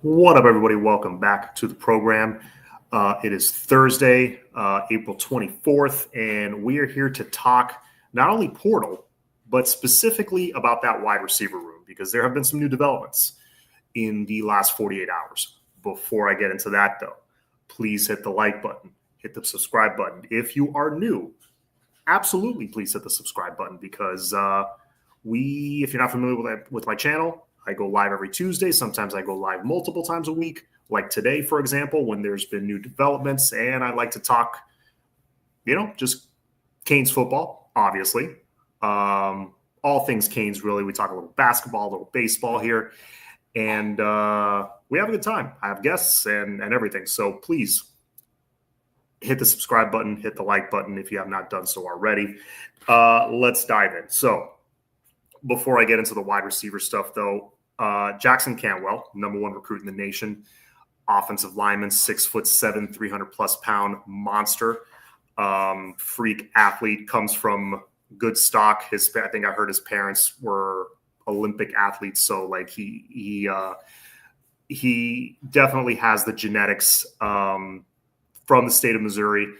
What up, everybody? Welcome back to the program. It is Thursday, April 24th, and we are here to talk not only portal, but specifically about that wide receiver room, because there have been some new developments in the last 48 hours. Before I get into that, though, please hit the like button, hit the subscribe button. If you are new, absolutely please hit the subscribe button, because if you're not familiar with my channel, I go live every Tuesday. Sometimes I go live multiple times a week, like today, for example, when there's been new developments. And I like to talk, just Canes football, obviously. All things Canes, really. We talk a little basketball, a little baseball here. And we have a good time. I have guests and everything. So please hit the subscribe button, hit the like button if you have not done so already. Let's dive in. So before I get into the wide receiver stuff, though, Jackson Cantwell, #1 recruit in the nation, offensive lineman, 6'7", 300+ pound monster, freak athlete, comes from good stock. I think I heard his parents were Olympic athletes, so like he definitely has the genetics. From the state of Missouri,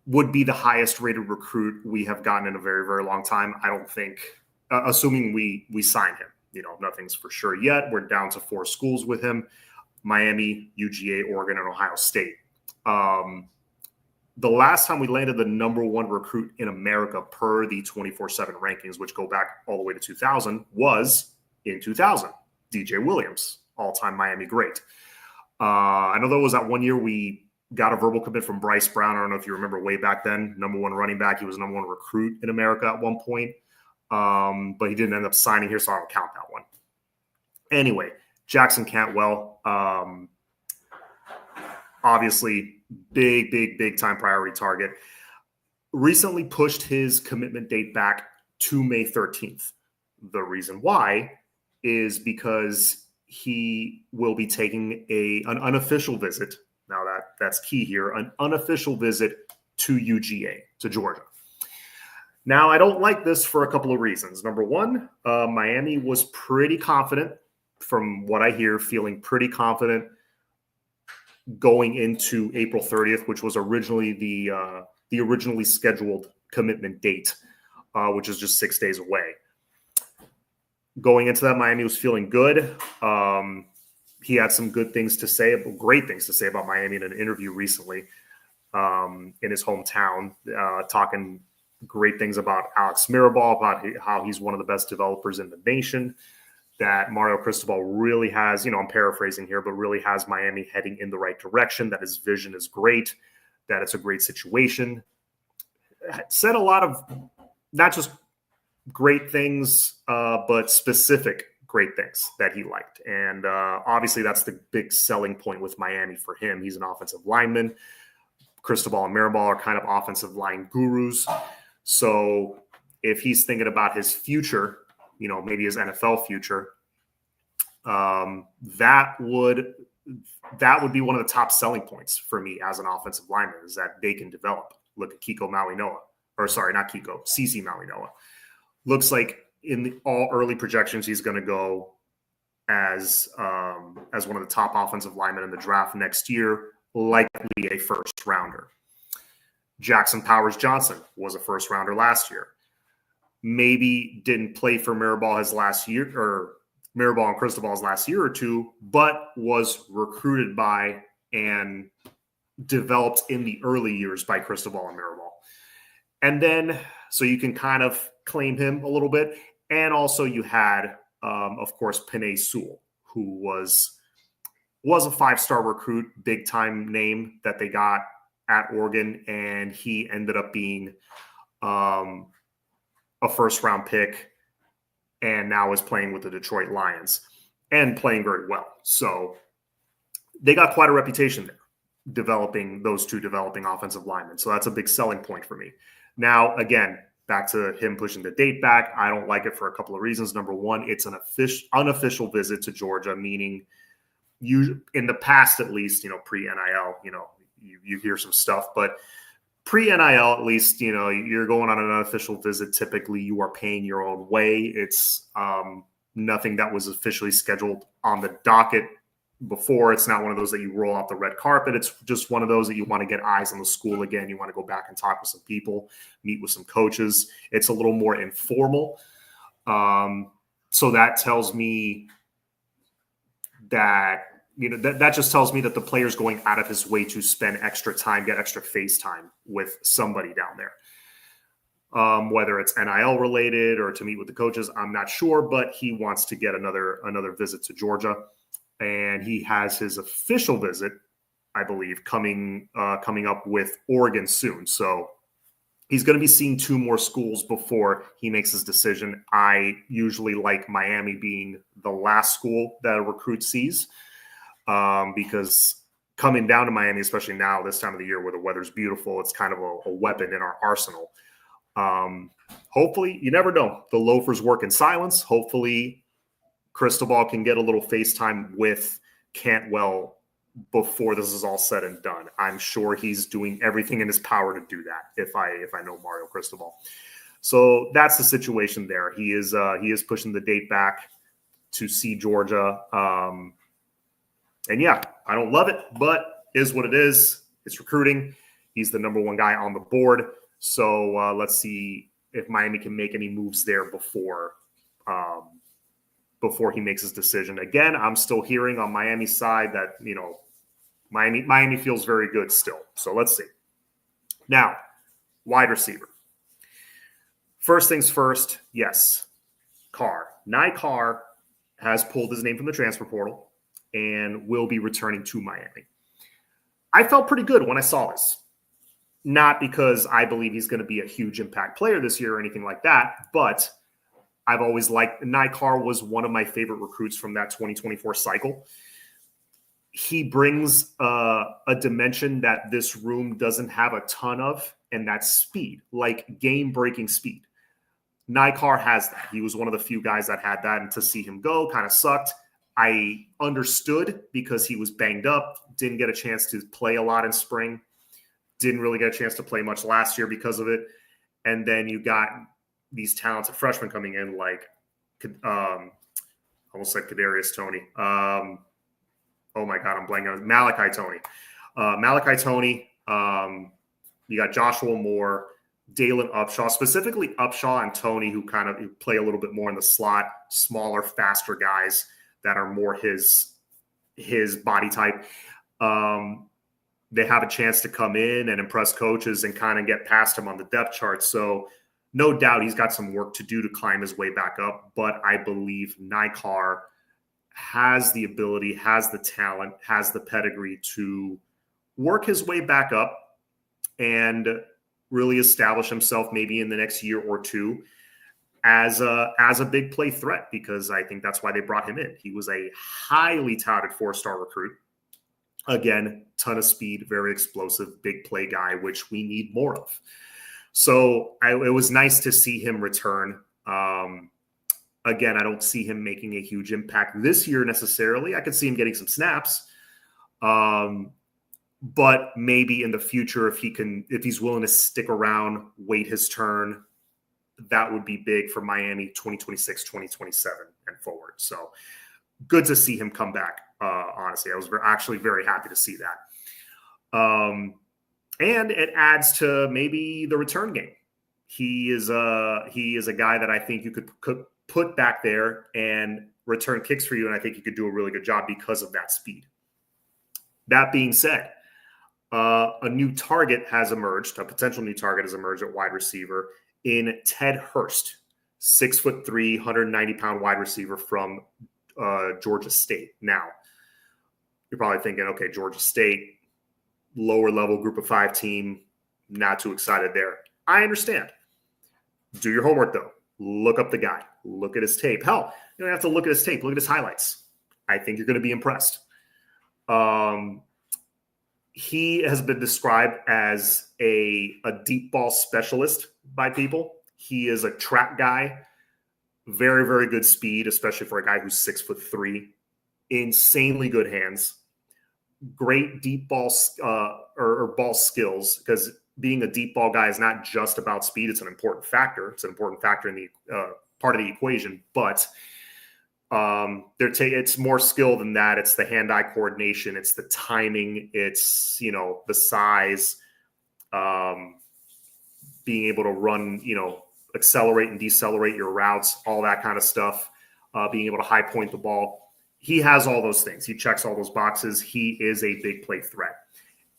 would be the highest rated recruit we have gotten in a very, very long time. I don't think, assuming we sign him, nothing's for sure yet. We're down to 4 schools with him: Miami, UGA, Oregon, and Ohio State. The last time we landed the #1 recruit in America per the 24/7 rankings, which go back all the way to 2000, was in 2000. DJ Williams, all-time Miami great. I know there was that one year we got a verbal commit from Bryce Brown. I don't know if you remember way back then, #1 running back. He was #1 recruit in America at one point, but he didn't end up signing here, so I don't count that one. Anyway, Jackson Cantwell, obviously big time priority target. Recently pushed his commitment date back to May 13th. The reason why is because he will be taking an unofficial visit. Now that's key here, an unofficial visit to UGA, to Georgia. Now, I don't like this for a couple of reasons. Number one, Miami was pretty confident, from what I hear, feeling pretty confident going into April 30th, which was originally the originally scheduled commitment date, which is just 6 days away. Going into that, Miami was feeling good. He had some good things to say, great things to say about Miami in an interview recently in his hometown, talking great things about Alex Mirabal, about how he's one of the best developers in the nation, that Mario Cristobal really has, I'm paraphrasing here, but really has Miami heading in the right direction, that his vision is great, that it's a great situation. Said a lot of not just great things, but specific great things that he liked. And obviously that's the big selling point with Miami for him. He's an offensive lineman. Cristobal and Mirabal are kind of offensive line gurus. So if he's thinking about his future, maybe his NFL future, that would be one of the top selling points for me as an offensive lineman, is that they can develop. Look at Kiko Malinois, or sorry, not Kiko, CeCe Malinois. Looks like in all early projections, he's going to go as one of the top offensive linemen in the draft next year, likely a first rounder. Jackson Powers Johnson was a first rounder last year. Maybe didn't play for Mirabal his last year, or Mirabal and Cristobal's last year or two, but was recruited by and developed in the early years by Cristobal and Mirabal. And then, so you can kind of claim him a little bit. And also you had, of course, Penei Sewell, who was a 5-star recruit, big-time name that they got at Oregon, and he ended up being a first-round pick, and now is playing with the Detroit Lions and playing very well. So they got quite a reputation there, developing those two developing offensive linemen. So that's a big selling point for me. Now, again, back to him pushing the date back, I don't like it for a couple of reasons. Number one, it's an unofficial visit to Georgia, meaning you, in the past at least, pre-NIL, you hear some stuff, but pre-NIL, at least, you're going on an unofficial visit. Typically, you are paying your own way. It's nothing that was officially scheduled on the docket before. It's not one of those that you roll out the red carpet. It's just one of those that you want to get eyes on the school again. You want to go back and talk with some people, meet with some coaches. It's a little more informal. So that tells me that, that just tells me that the player's going out of his way to spend extra time, get extra face time with somebody down there. Whether it's NIL related or to meet with the coaches, I'm not sure, but he wants to get another visit to Georgia. And he has his official visit, I believe, coming up with Oregon soon. So he's going to be seeing 2 more schools before he makes his decision. I usually like Miami being the last school that a recruit sees, because coming down to Miami, especially now this time of the year where the weather's beautiful, it's kind of a weapon in our arsenal. Hopefully, you never know, the loafers work in silence. Hopefully Cristobal can get a little FaceTime with Cantwell before this is all said and done. I'm sure he's doing everything in his power to do that if I know Mario Cristobal. So that's the situation there. He is pushing the date back to see Georgia. And yeah, I don't love it, but is what it is. It's recruiting. He's the number 1 guy on the board. So let's see if Miami can make any moves there before he makes his decision. Again, I'm still hearing on Miami's side that, Miami feels very good still. So let's see. Now, wide receiver. First things first, yes, Carr. Nye Carr has pulled his name from the transfer portal and will be returning to Miami. I felt pretty good when I saw this. Not because I believe he's going to be a huge impact player this year or anything like that, but I've always liked Nye Carr. Was one of my favorite recruits from that 2024 cycle. He brings a dimension that this room doesn't have a ton of, and that's speed, like game-breaking speed. Nye Carr has that. He was one of the few guys that had that, and to see him go kind of sucked. I understood because he was banged up, didn't get a chance to play a lot in spring, didn't really get a chance to play much last year because of it. And then you got these talented freshmen coming in like, almost like Kadarius Toney. Oh my God, I'm blanking on Malachi Toney. Malachi Toney. You got Joshua Moore, Dalen Upshaw, specifically Upshaw and Toney, who kind of play a little bit more in the slot, smaller, faster guys that are more his body type. They have a chance to come in and impress coaches and kind of get past him on the depth chart. So no doubt he's got some work to do to climb his way back up. But I believe Nye Carr has the ability, has the talent, has the pedigree to work his way back up and really establish himself maybe in the next year or two as a big play threat, because I think that's why they brought him in. He was a highly touted 4-star recruit. Again, ton of speed, very explosive, big play guy, which we need more of. So it was nice to see him return. Again, I don't see him making a huge impact this year necessarily. I could see him getting some snaps. But maybe in the future, if he's willing to stick around, wait his turn, that would be big for Miami 2026, 2027 and forward. So good to see him come back. Honestly, I was actually very happy to see that. And it adds to maybe the return game. He is a guy that I think you could put back there and return kicks for you, and I think he could do a really good job because of that speed. That being said, a new target has emerged. A potential new target has emerged at wide receiver in Ted Hurst, 6'3", 190-pound wide receiver from Georgia State. Now, you're probably thinking, okay, Georgia State, lower level group of 5 team, not too excited there. I understand. Do your homework, though. Look up the guy. Look at his tape. Hell, you don't have to look at his tape. Look at his highlights. I think you're going to be impressed. He has been described as a deep ball specialist by people. He is a track guy. Very, very good speed, especially for a guy who's 6'3". Insanely good hands. Great deep ball or ball skills, because being a deep ball guy is not just about speed. It's an important factor. It's an important factor in the part of the equation. But It's more skill than that. It's the hand-eye coordination. It's the timing. It's, the size, being able to run, accelerate and decelerate your routes, all that kind of stuff, being able to high point the ball. He has all those things. He checks all those boxes. He is a big play threat.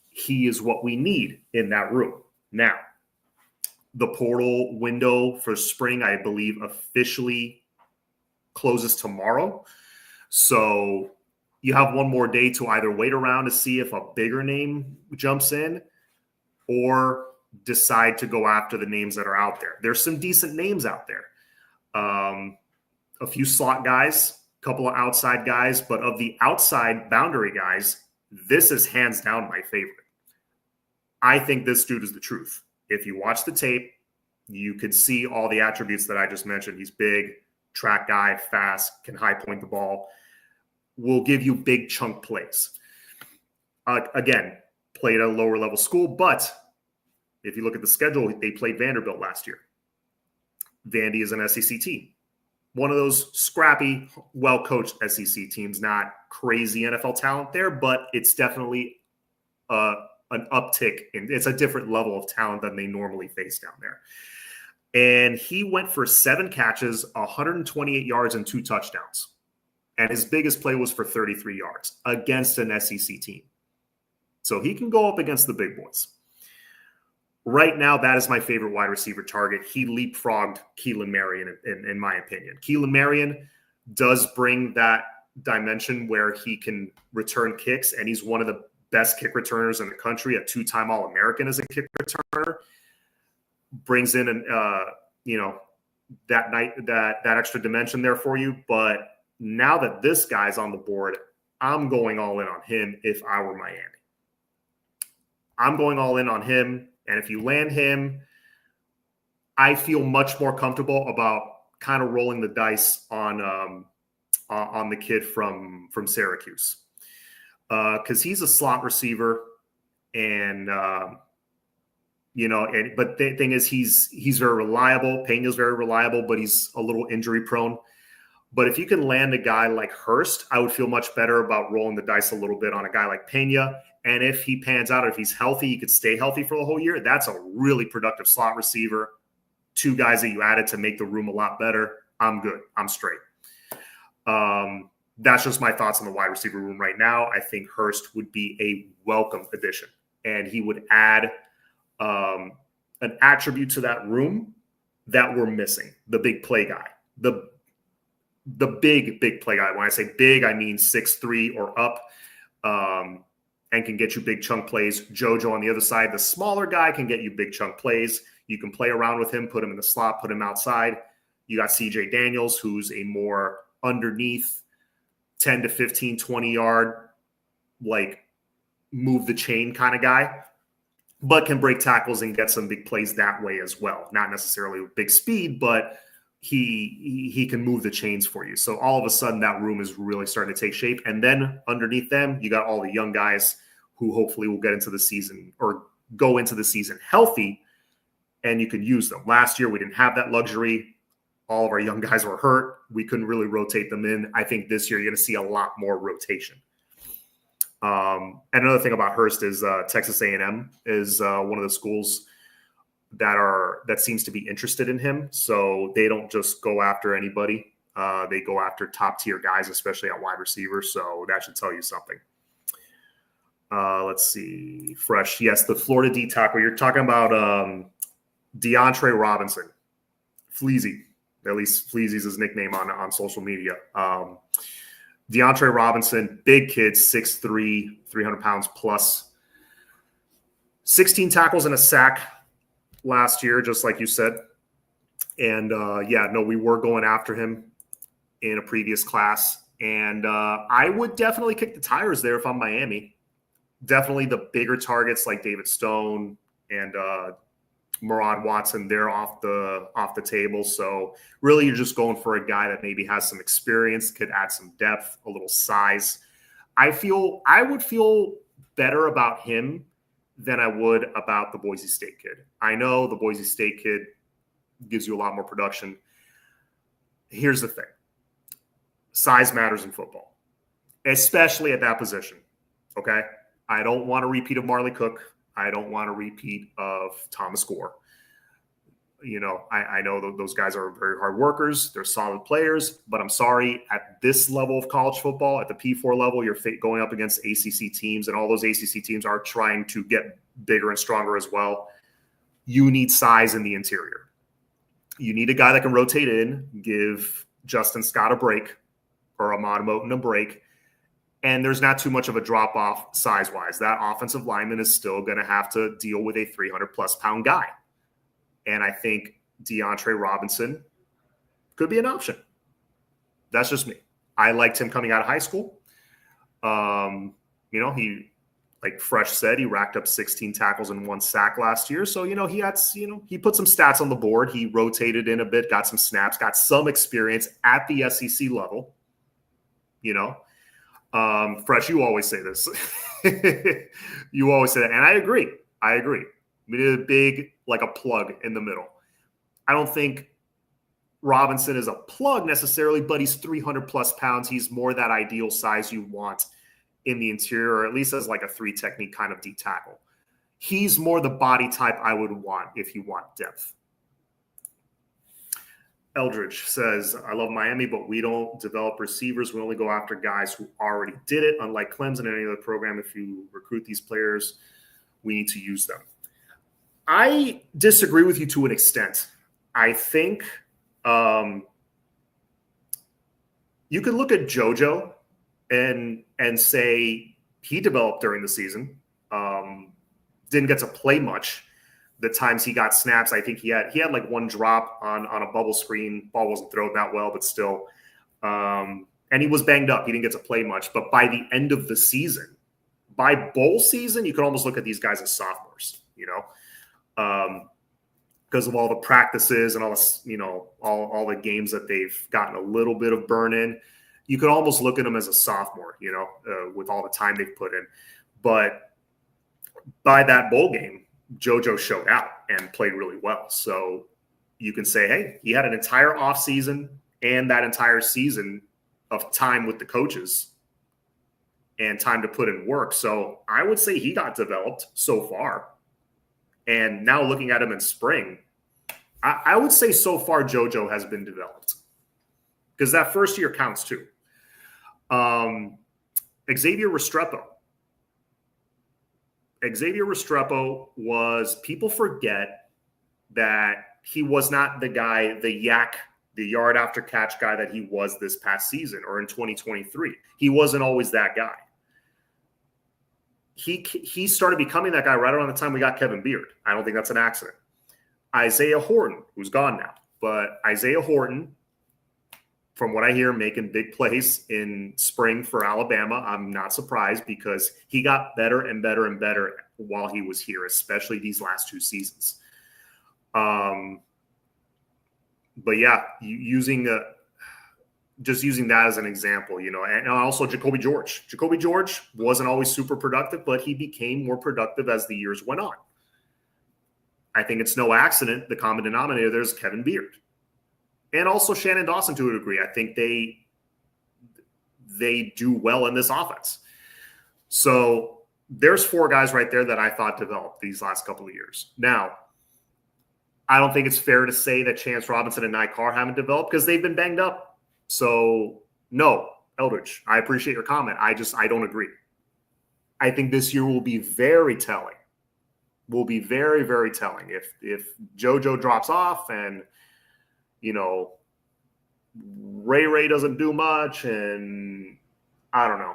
He is what we need in that room. Now, the portal window for spring, I believe, officially closes tomorrow. So you have one more day to either wait around to see if a bigger name jumps in or decide to go after the names that are out there. There's some decent names out there. A few slot guys, a couple of outside guys, but of the outside boundary guys, this is hands down my favorite. I think this dude is the truth. If you watch the tape, you could see all the attributes that I just mentioned. He's big, track guy, fast, can high point the ball, will give you big chunk plays. Again, played at a lower level school, but if you look at the schedule, they played Vanderbilt last year. Vandy is an SEC team. One of those scrappy, well-coached SEC teams, not crazy NFL talent there, but it's definitely an uptick. It's a different level of talent than they normally face down there. And he went for 7 catches, 128 yards, and 2 touchdowns. And his biggest play was for 33 yards against an SEC team. So he can go up against the big boys. Right now, that is my favorite wide receiver target. He leapfrogged Keelan Marion, in my opinion. Keelan Marion does bring that dimension where he can return kicks, and he's one of the best kick returners in the country, a 2-time All-American as a kick returner. Brings in that extra dimension there for you. But now that this guy's on the board, I'm going all in on him if I were Miami. I'm going all in on him. And if you land him, I feel much more comfortable about kind of rolling the dice on the kid from Syracuse, because he's a slot receiver, and but the thing is, he's very reliable. Pena's very reliable, but he's a little injury prone. But if you can land a guy like Hurst, I would feel much better about rolling the dice a little bit on a guy like Pena. And if he pans out, if he's healthy, he could stay healthy for the whole year. That's a really productive slot receiver. 2 guys that you added to make the room a lot better. I'm good. I'm straight. That's just my thoughts on the wide receiver room right now. I think Hurst would be a welcome addition, and he would add an attribute to that room that we're missing. The big play guy, the big play guy. When I say big, I mean 6'3" or up. And can get you big chunk plays. JoJo on the other side, the smaller guy, can get you big chunk plays. You can play around with him, put him in the slot, put him outside. You got CJ Daniels, who's a more underneath 10 to 15, 20-yard, like move the chain kind of guy, but can break tackles and get some big plays that way as well. Not necessarily with big speed, but he can move the chains for you. So all of a sudden that room is really starting to take shape. And then underneath them, you got all the young guys who hopefully will get into the season or go into the season healthy, and you can use them. Last year, we didn't have that luxury. All of our young guys were hurt. We couldn't really rotate them in. I think this year you're going to see a lot more rotation. And another thing about Hurst is Texas A&M is one of the schools that seems to be interested in him. So they don't just go after anybody. They go after top tier guys, especially at wide receiver. So that should tell you something. Let's see. Fresh. Yes, the Florida D tackle. You're talking about DeAndre Robinson. Fleazy. At least Fleazy's his nickname on social media. DeAndre Robinson, big kid, 6'3", 300 pounds plus. 16 tackles and a sack last year, just like you said. And we were going after him in a previous class. And I would definitely kick the tires there if I'm Miami. Definitely the bigger targets like David Stone and Murad Watson, they're off the table. So really you're just going for a guy that maybe has some experience, could add some depth, a little size. I would feel better about him than I would about the Boise State kid. I know the Boise State kid gives you a lot more production. Here's the thing. Size matters in football, especially at that position. Okay? I don't want a repeat of Marley Cook. I don't want a repeat of Thomas Gore. I know those guys are very hard workers. They're solid players, but I'm sorry, at this level of college football, at the P4 level, you're going up against ACC teams, and all those ACC teams are trying to get bigger and stronger as well. You need size in the interior. You need a guy that can rotate in, give Justin Scott a break, or Ahmad Moten a break, and there's not too much of a drop-off size-wise. That offensive lineman is still going to have to deal with a 300-plus pound guy. And I think DeAndre Robinson could be an option. That's just me. I liked him coming out of high school. He, like Fresh said, he racked up 16 tackles and 1 sack last year. So, he put some stats on the board. He rotated in a bit, got some snaps, got some experience at the SEC level. Fresh, you always say this. You always say that. And I agree. We did a big, like a plug in the middle. I don't think Robinson is a plug necessarily, but he's 300 plus pounds. He's more that ideal size you want in the interior, or at least as like a 3 technique kind of D tackle. He's more the body type I would want if you want depth. Eldridge says, I love Miami, but we don't develop receivers. We only go after guys who already did it. Unlike Clemson and any other program, if you recruit these players, we need to use them. I disagree with you to an extent. I think you could look at JoJo and say he developed during the season. Didn't get to play much. The times he got snaps, I think he had like 1 drop on a bubble screen. Ball wasn't thrown that well, but still. And he was banged up. He didn't get to play much. But by the end of the season, by bowl season, you could almost look at these guys as sophomores, because of all the practices and all the, all the games that they've gotten a little bit of burn in. You could almost look at them as a sophomore, with all the time they've put in. But by that bowl game, JoJo showed out and played really well. So you can say, hey, he had an entire offseason and that entire season of time with the coaches and time to put in work. So I would say he got developed so far. And now looking at him in spring, I would say so far JoJo has been developed, because that first year counts too. Xavier Restrepo was, people forget that he was not the guy, the yard after catch guy that he was this past season or in 2023. He wasn't always that guy. He started becoming that guy right around the time we got Kevin Beard. I don't think that's an accident. Isaiah Horton, who's gone now, but Isaiah Horton, from what I hear, making big plays in spring for Alabama. I'm not surprised, because he got better and better and better while he was here, especially these last 2 seasons. But yeah, using that as an example, and also Jacoby George. Jacoby George wasn't always super productive, but he became more productive as the years went on. I think it's no accident the common denominator there is Kevin Beard. And also Shannon Dawson, to a degree. I think they do well in this offense. So there's 4 guys right there that I thought developed these last couple of years. Now, I don't think it's fair to say that Chance Robinson and Nye Carr haven't developed, because they've been banged up. So no, Eldridge, I appreciate your comment. I don't agree. I think this year will be very telling. Will be very, very telling. If JoJo drops off and Ray doesn't do much, and I don't know,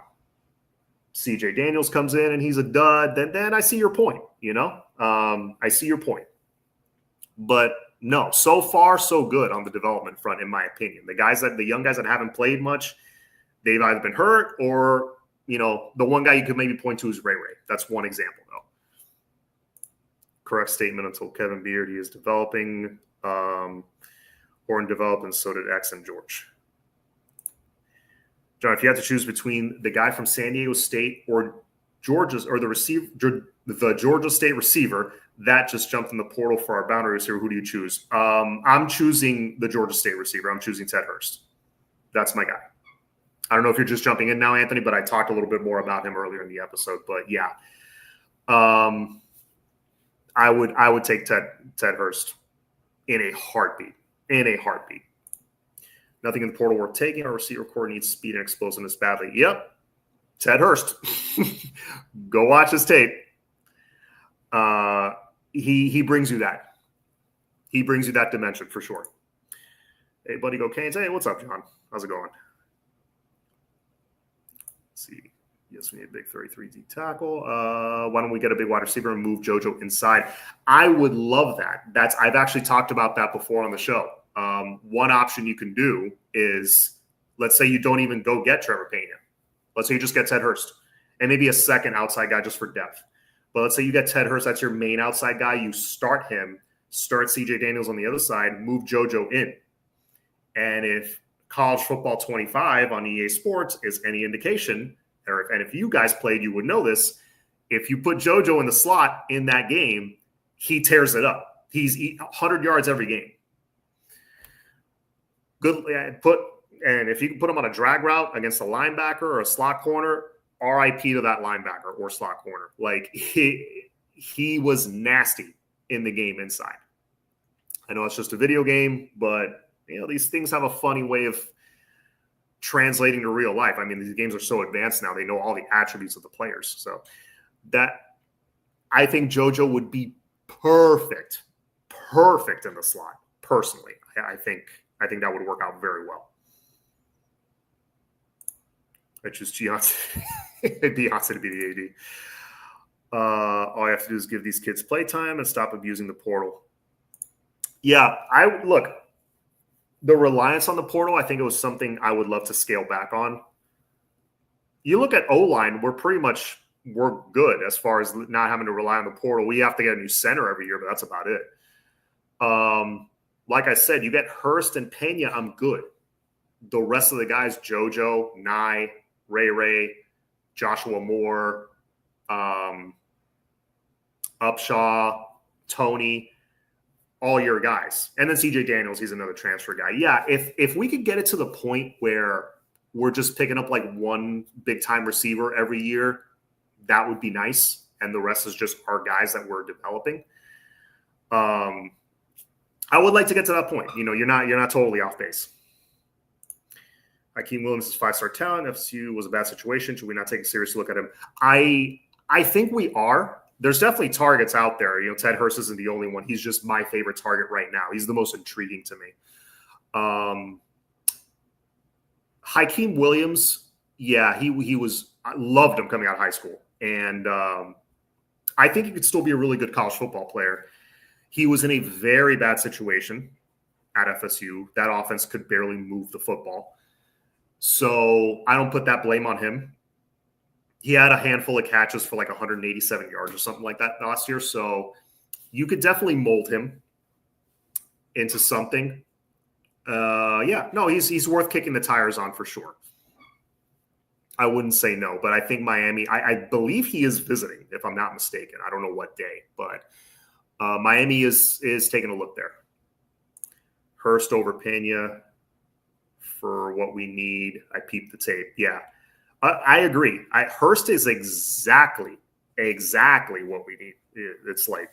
CJ Daniels comes in and he's a dud, then I see your point, I see your point. But no, so far so good on the development front, in my opinion. The young guys that haven't played much, they've either been hurt or, the one guy you could maybe point to is Ray. That's one example, though. Correct statement. Until Kevin Beard, he is developing. Horton developed, and so did X and George. John, if you had to choose between the guy from San Diego State or the Georgia State receiver that just jumped in the portal for our boundary receiver, who do you choose? I'm choosing the Georgia State receiver. I'm choosing Ted Hurst. That's my guy. I don't know if you're just jumping in now, Anthony, but I talked a little bit more about him earlier in the episode. But yeah, I would take Ted Hurst in a heartbeat. In a heartbeat. Nothing in the portal worth taking. Our receiver core needs speed and explosiveness badly. Yep, Ted Hurst. Go watch his tape. He brings you that. He brings you that dimension for sure. Hey, buddy, go Canes. Hey, what's up, John? How's it going? Let's see. Yes, we need a big 33D tackle. Why don't we get a big wide receiver and move JoJo inside? I would love that. I've actually talked about that before on the show. One option you can do is, let's say you don't even go get Trevor Pena. Let's say you just get Ted Hurst and maybe a second outside guy just for depth. But let's say you get Ted Hurst, that's your main outside guy. You start him, start CJ Daniels on the other side, move JoJo in. And if College Football 25 on EA Sports is any indication, and if you guys played, you would know this. If you put JoJo in the slot in that game, he tears it up. He's 100 yards every game. Good. And if you can put him on a drag route against a linebacker or a slot corner, RIP to that linebacker or slot corner. Like he was nasty in the game inside. I know it's just a video game, but these things have a funny way of translating to real life. I mean, these games are so advanced now; they know all the attributes of the players. So that I think JoJo would be perfect in the slot. Personally, I think that would work out very well. I choose Beyonce to be the AD. All you have to do is give these kids playtime and stop abusing the portal. Yeah, the reliance on the portal, I think it was something I would love to scale back on. You look at O-line, we're good as far as not having to rely on the portal. We have to get a new center every year, but that's about it. Like I said, you get Hurst and Pena, I'm good. The rest of the guys, JoJo, Nye, Ray, Joshua Moore, Upshaw, Tony, all your guys. And then CJ Daniels, he's another transfer guy. Yeah, if we could get it to the point where we're just picking up like one big-time receiver every year, that would be nice. And the rest is just our guys that we're developing. I would like to get to that point. You're not totally off base. Hakeem Williams is 5-star talent. FSU was a bad situation. Should we not take a serious look at him? I think we are. There's definitely targets out there. Ted Hurst isn't the only one. He's just my favorite target right now. He's the most intriguing to me. Hakeem Williams, yeah, he was. I loved him coming out of high school, and I think he could still be a really good college football player. He was in a very bad situation at FSU. That offense could barely move the football. So I don't put that blame on him. He had a handful of catches for like 187 yards or something like that last year. So you could definitely mold him into something. He's worth kicking the tires on for sure. I wouldn't say no, but I think Miami, I believe he is visiting, if I'm not mistaken. I don't know what day, but Miami is taking a look there. Hurst over Pena for what we need. I peeped the tape. Yeah, I agree. Hurst is exactly what we need. It's like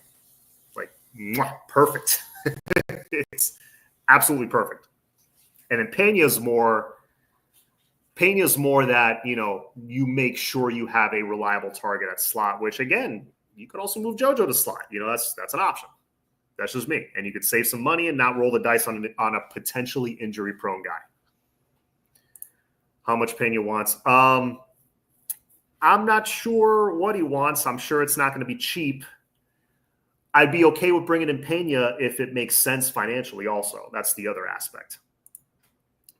perfect. It's absolutely perfect. And then Pena's more that, you make sure you have a reliable target at slot, which again, you could also move JoJo to slot. That's an option. That's just me. And you could save some money and not roll the dice on a potentially injury-prone guy. How much Pena wants? I'm not sure what he wants. I'm sure it's not going to be cheap. I'd be okay with bringing in Pena if it makes sense financially also. That's the other aspect.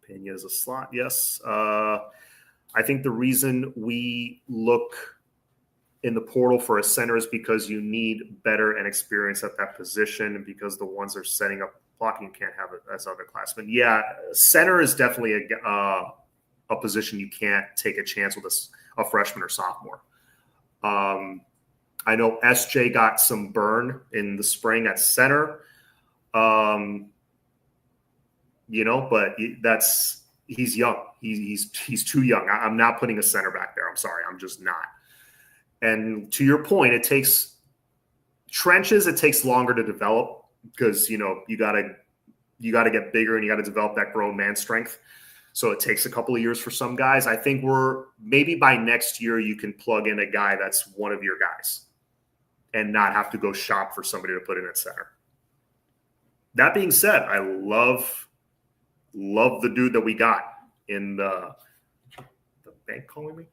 Pena is a slot, yes. I think the reason we look in the portal for a center is because you need better and experience at that position, and because the ones that are setting up blocking can't have it as other classmen. Yeah, center is definitely a position you can't take a chance with a freshman or sophomore. I know SJ got some burn in the spring at center, but he's young. He's too young. I'm not putting a center back there. I'm sorry. I'm just not. And to your point, it takes trenches. It takes longer to develop because, you gotta get bigger and you got to develop that grown man strength. So it takes a couple of years for some guys. I think maybe by next year, you can plug in a guy that's one of your guys and not have to go shop for somebody to put in at center. That being said, I love the dude that we got in the bank calling me.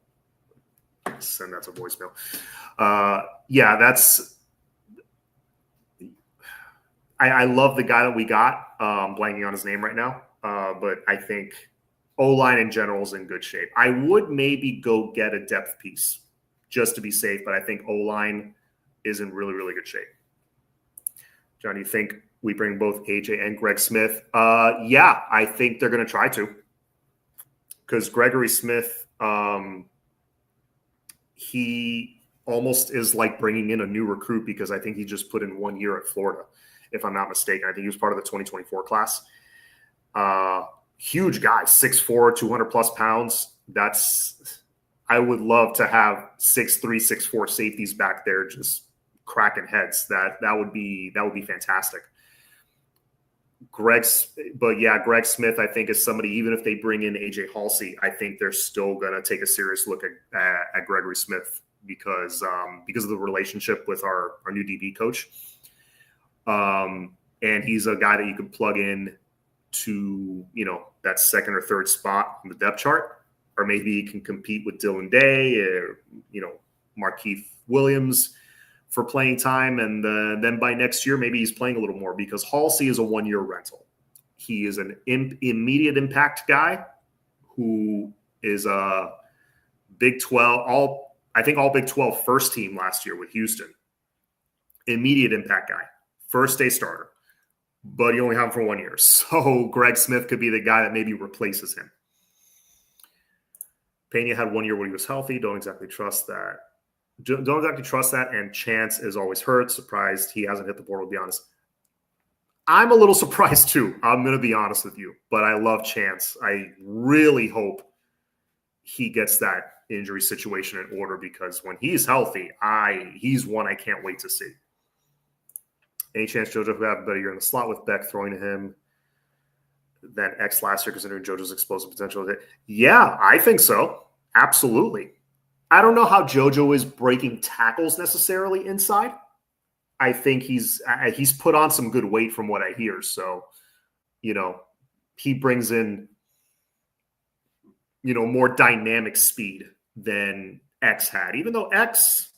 Send that to voicemail. I love the guy that we got. Blanking on his name right now. But I think O-line in general is in good shape. I would maybe go get a depth piece just to be safe, but I think O-line is in really, really good shape. John, you think we bring both AJ and Greg Smith? Yeah, I think they're going to try to. Because Gregory Smith, he almost is like bringing in a new recruit because I think he just put in 1 year at Florida, if I'm not mistaken. I think he was part of the 2024 class. Huge guy, 6'4", 200 plus pounds. I would love to have 6'3", 6'4" safeties back there just cracking heads. That would be fantastic. Greg Smith, I think, is somebody, even if they bring in AJ Halsey, I think they're still going to take a serious look at Gregory Smith because of the relationship with our new DB coach. And he's a guy that you can plug in to, that second or third spot on the depth chart, or maybe he can compete with Dylan Day or, Markeith Williams for playing time. And then by next year, maybe he's playing a little more because Halsey is a 1 year rental. He is an immediate impact guy who is a Big 12, all Big 12 first team last year with Houston. Immediate impact guy, first day starter, but you only have him for 1 year. So Greg Smith could be the guy that maybe replaces him. Pena had 1 year when he was healthy. Don't exactly trust that. And Chance is always hurt. Surprised he hasn't hit the portal, to be honest. I'm a little surprised too. I'm going to be honest with you, but I love Chance. I really hope he gets that injury situation in order because when he's healthy, he's one I can't wait to see. Any chance JoJo could have a better year in the slot with Beck throwing to him than X last year, considering JoJo's explosive potential? Yeah, I think so. Absolutely. I don't know how JoJo is breaking tackles necessarily inside. I think he's put on some good weight from what I hear. So, he brings in, more dynamic speed than X had, even though X,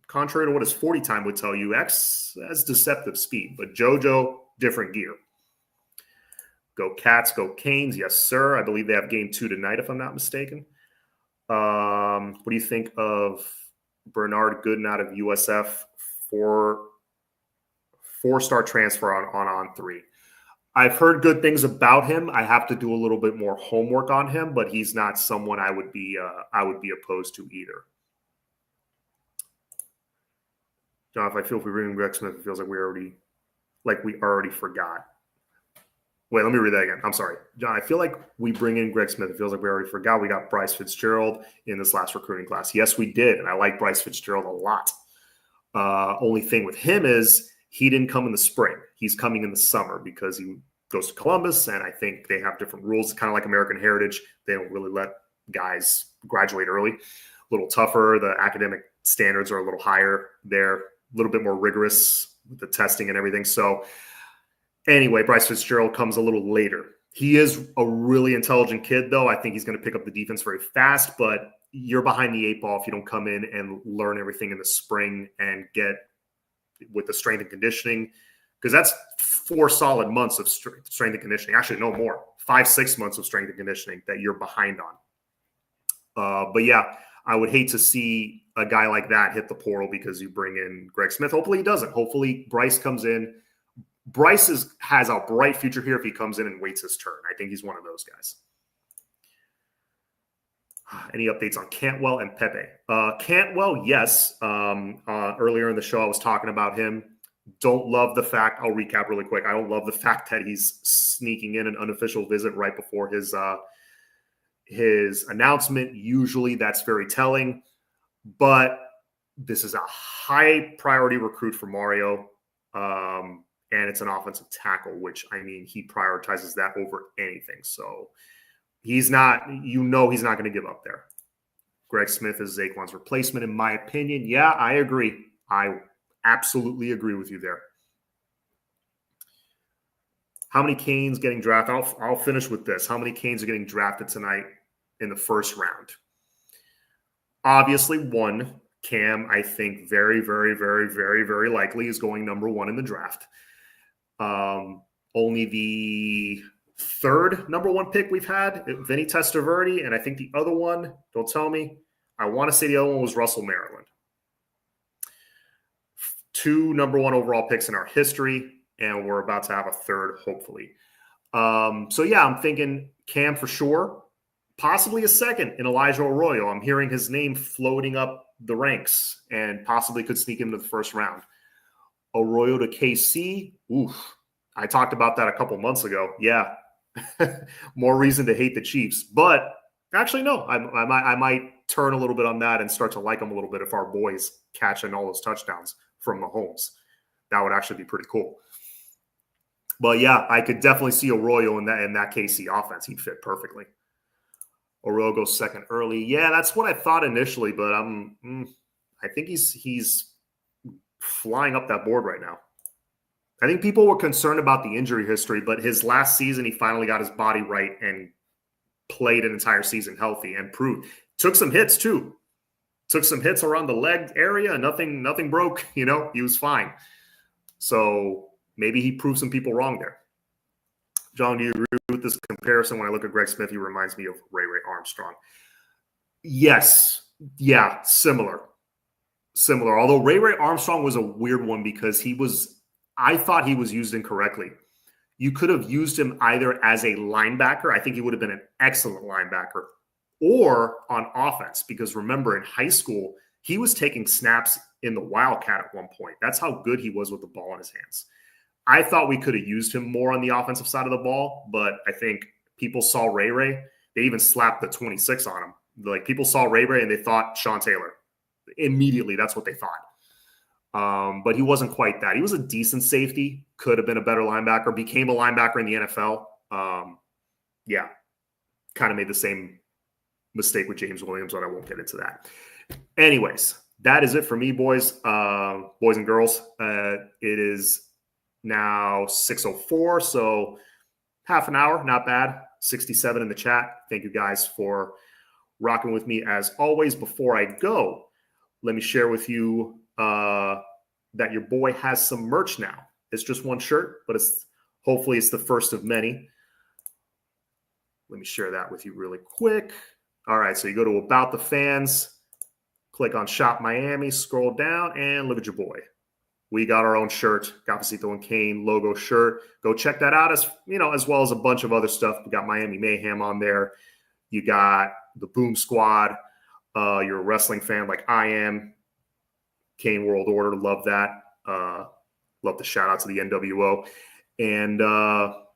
contrary to what his 40 time would tell you, X has deceptive speed, but JoJo, different gear. Go Cats, go Canes. Yes, sir. I believe they have game 2 tonight, if I'm not mistaken. What do you think of Bernard Gooden out of USF for four-star transfer on 3? I've heard good things about him. I have to do a little bit more homework on him, but he's not someone I would be opposed to either. John, if we bring in Greg Smith, it feels like we already forgot. Wait, let me read that again. I'm sorry. John, I feel like we bring in Greg Smith. It feels like we already forgot. We got Bryce Fitzgerald in this last recruiting class. Yes, we did. And I like Bryce Fitzgerald a lot. Only thing with him is he didn't come in the spring. He's coming in the summer because he goes to Columbus. And I think they have different rules, kind of like American Heritage. They don't really let guys graduate early. A little tougher. The academic standards are a little higher there, a little bit more rigorous with the testing and everything. So anyway, Bryce Fitzgerald comes a little later. He is a really intelligent kid, though. I think he's going to pick up the defense very fast, but you're behind the 8 ball if you don't come in and learn everything in the spring and get with the strength and conditioning, because that's 4 solid months of strength and conditioning. Actually, no more. 5-6 months of strength and conditioning that you're behind on. But yeah, I would hate to see a guy like that hit the portal because you bring in Greg Smith. Hopefully he doesn't. Hopefully Bryce comes in. Bryce has a bright future here if he comes in and waits his turn. I think he's one of those guys. Any updates on Cantwell and Pepe? Cantwell, yes. Earlier in the show, I was talking about him. Don't love the fact, I'll recap really quick. I don't love the fact that he's sneaking in an unofficial visit right before his his announcement. Usually that's very telling, but this is a high priority recruit for Mario. And it's an offensive tackle, which, I mean, he prioritizes that over anything. So he's not going to give up there. Greg Smith is Zaquan's replacement, in my opinion. Yeah, I agree. I absolutely agree with you there. How many Canes getting drafted? I'll finish with this. How many Canes are getting drafted tonight in the first round? Obviously, one. Cam, I think very, very, very, very, very likely is going number one in the draft. Only the third number one pick we've had, Vinny Testaverde, and I think the other one, don't tell me, I want to say the other one was Russell Maryland. 2 number one overall picks in our history, and we're about to have a third, hopefully. So yeah, I'm thinking Cam for sure, possibly a second in Elijah Arroyo. I'm hearing his name floating up the ranks and possibly could sneak into the first round. Arroyo to KC. Oof. I talked about that a couple months ago. Yeah. More reason to hate the Chiefs. But actually, no, I might turn a little bit on that and start to like them a little bit if our boys catching all those touchdowns from Mahomes. That would actually be pretty cool. But yeah, I could definitely see Arroyo in that KC offense. He'd fit perfectly. Arroyo goes second early. Yeah, that's what I thought initially, but I think he's flying up that board right now. I think people were concerned about the injury history, but his last season, he finally got his body right and played an entire season healthy and proved. Took some hits too. Took some hits around the leg area. Nothing broke. He was fine. So maybe he proved some people wrong there. John, do you agree with this comparison? When I look at Greg Smith, he reminds me of Ray Armstrong. Yes. Yeah, similar. Although Ray Armstrong was a weird one because I thought he was used incorrectly. You could have used him either as a linebacker. I think he would have been an excellent linebacker, or on offense, because remember in high school, he was taking snaps in the Wildcat at one point. That's how good he was with the ball in his hands. I thought we could have used him more on the offensive side of the ball, but I think people saw Ray. They even slapped the 26 on him. Like, people saw Ray and they thought Sean Taylor. Immediately, that's what they thought. But he wasn't quite that. He was a decent safety, could have been a better linebacker, became a linebacker in the NFL. Yeah, kind of made the same mistake with James Williams, but I won't get into that. Anyways, that is it for me, boys and girls. It is now 6:04, so half an hour, not bad. 67 in the chat. Thank you guys for rocking with me as always. Before I go, let me share with you that your boy has some merch now. It's just one shirt, but hopefully it's the first of many. Let me share that with you really quick. All right, so you go to About the Fans, click on Shop Miami, scroll down, and look at your boy. We got our own shirt, Cafecito and Kane logo shirt. Go check that out, as well as a bunch of other stuff. We got Miami Mayhem on there. You got the Boom Squad. You're a wrestling fan like I am. Kane World Order, love that. Love the shout out to the NWO. And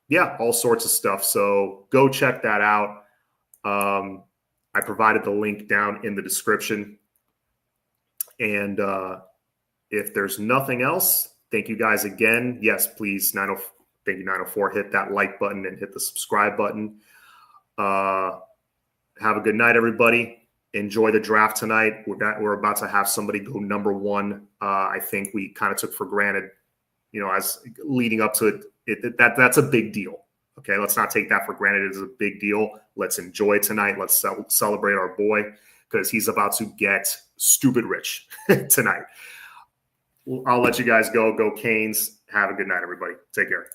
yeah, all sorts of stuff. So go check that out. I provided the link down in the description. And if there's nothing else, thank you guys again. Yes, please, thank you, 904. Hit that like button and hit the subscribe button. Have a good night, everybody. Enjoy the draft tonight. We're about to have somebody go number one. I think we kind of took for granted, as leading up to it, that's a big deal. Okay, let's not take that for granted. It is a big deal. Let's enjoy tonight. Let's celebrate our boy, because he's about to get stupid rich tonight. I'll let you guys go. Go Canes. Have a good night, everybody. Take care.